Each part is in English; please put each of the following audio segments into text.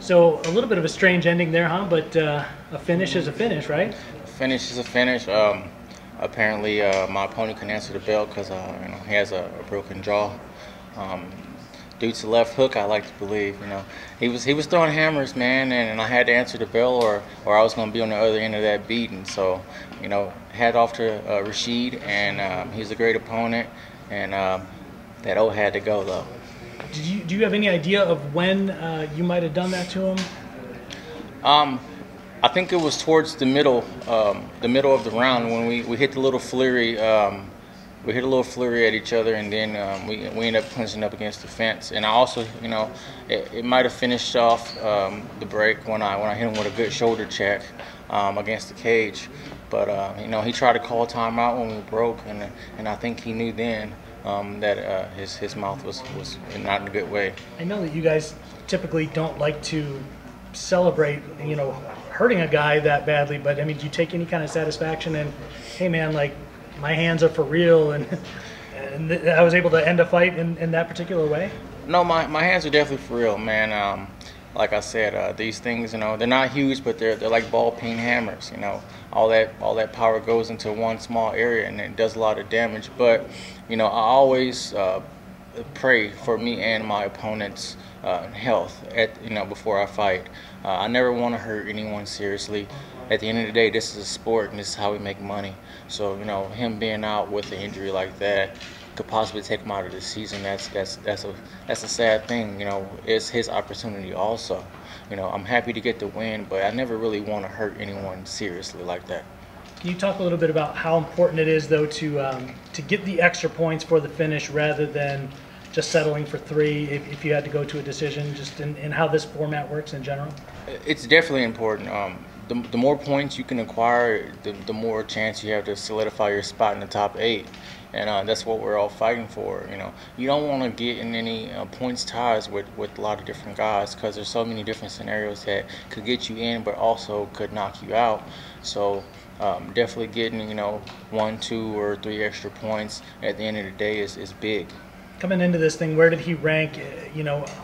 So a little bit of a strange ending there, huh? But a finish is a finish, right? Finish is a finish. Apparently, my opponent can answer the bell because he has a broken jaw. Um, Due to left hook, I like to believe. He was throwing hammers, man, and I had to answer the bell, or I was going to be on the other end of that beating. So, hat off to Rashid, and he's a great opponent, and that O had to go though. Do you have any idea of when you might have done that to him? I think it was towards the middle of the round when we hit the little flurry. We hit a little flurry at each other, and then we ended up punching up against the fence. And I also, it might have finished off the break when I hit him with a good shoulder check against the cage. But he tried to call timeout when we broke, and I think he knew then that his mouth was not in a good way. I know that you guys typically don't like to celebrate, hurting a guy that badly, but I mean, do you take any kind of satisfaction in, hey man, like, my hands are for real, and I was able to end a fight in that particular way? No, my hands are definitely for real, man. Like I said, these things, they're not huge, but they're like ball peen hammers. All that power goes into one small area, and it does a lot of damage. But I always pray for me and my opponent's health before I fight. I never want to hurt anyone seriously. At the end of the day, this is a sport, and this is how we make money. So him being out with an injury like that could possibly take him out of the season. That's a sad thing. It's his opportunity also. I'm happy to get the win, but I never really want to hurt anyone seriously like that. Can you talk a little bit about how important it is, though, to get the extra points for the finish rather than just settling for 3 if you had to go to a decision, just in how this format works in general? It's definitely important. The more points you can acquire, the more chance you have to solidify your spot in the top 8. And that's what we're all fighting for. You don't want to get in any points ties with a lot of different guys, because there's so many different scenarios that could get you in but also could knock you out. So definitely getting 1, 2, or 3 extra points at the end of the day is big. Coming into this thing, where did he rank,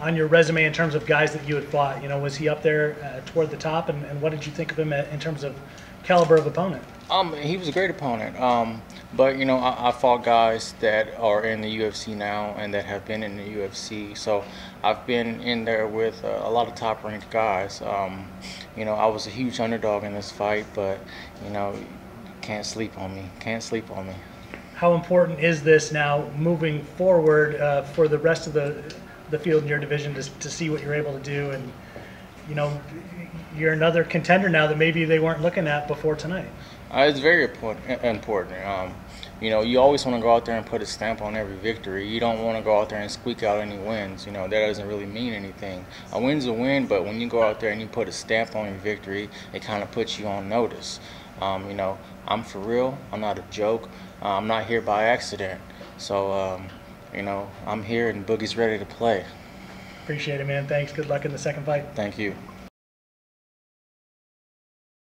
on your resume in terms of guys that you had fought? Was he up there toward the top, and what did you think of him in terms of caliber of opponent? He was a great opponent, but I fought guys that are in the UFC now and that have been in the UFC, so I've been in there with a lot of top-ranked guys. I was a huge underdog in this fight, but can't sleep on me. Can't sleep on me. How important is this now moving forward for the rest of the field in your division to see what you're able to do? And you're another contender now that maybe they weren't looking at before tonight. It's very important. You always want to go out there and put a stamp on every victory. You don't want to go out there and squeak out any wins. That doesn't really mean anything. A win's a win, but when you go out there and you put a stamp on your victory, it kind of puts you on notice. I'm for real. I'm not a joke. I'm not here by accident. So, I'm here, and Boogie's ready to play. Appreciate it, man. Thanks. Good luck in the second fight. Thank you.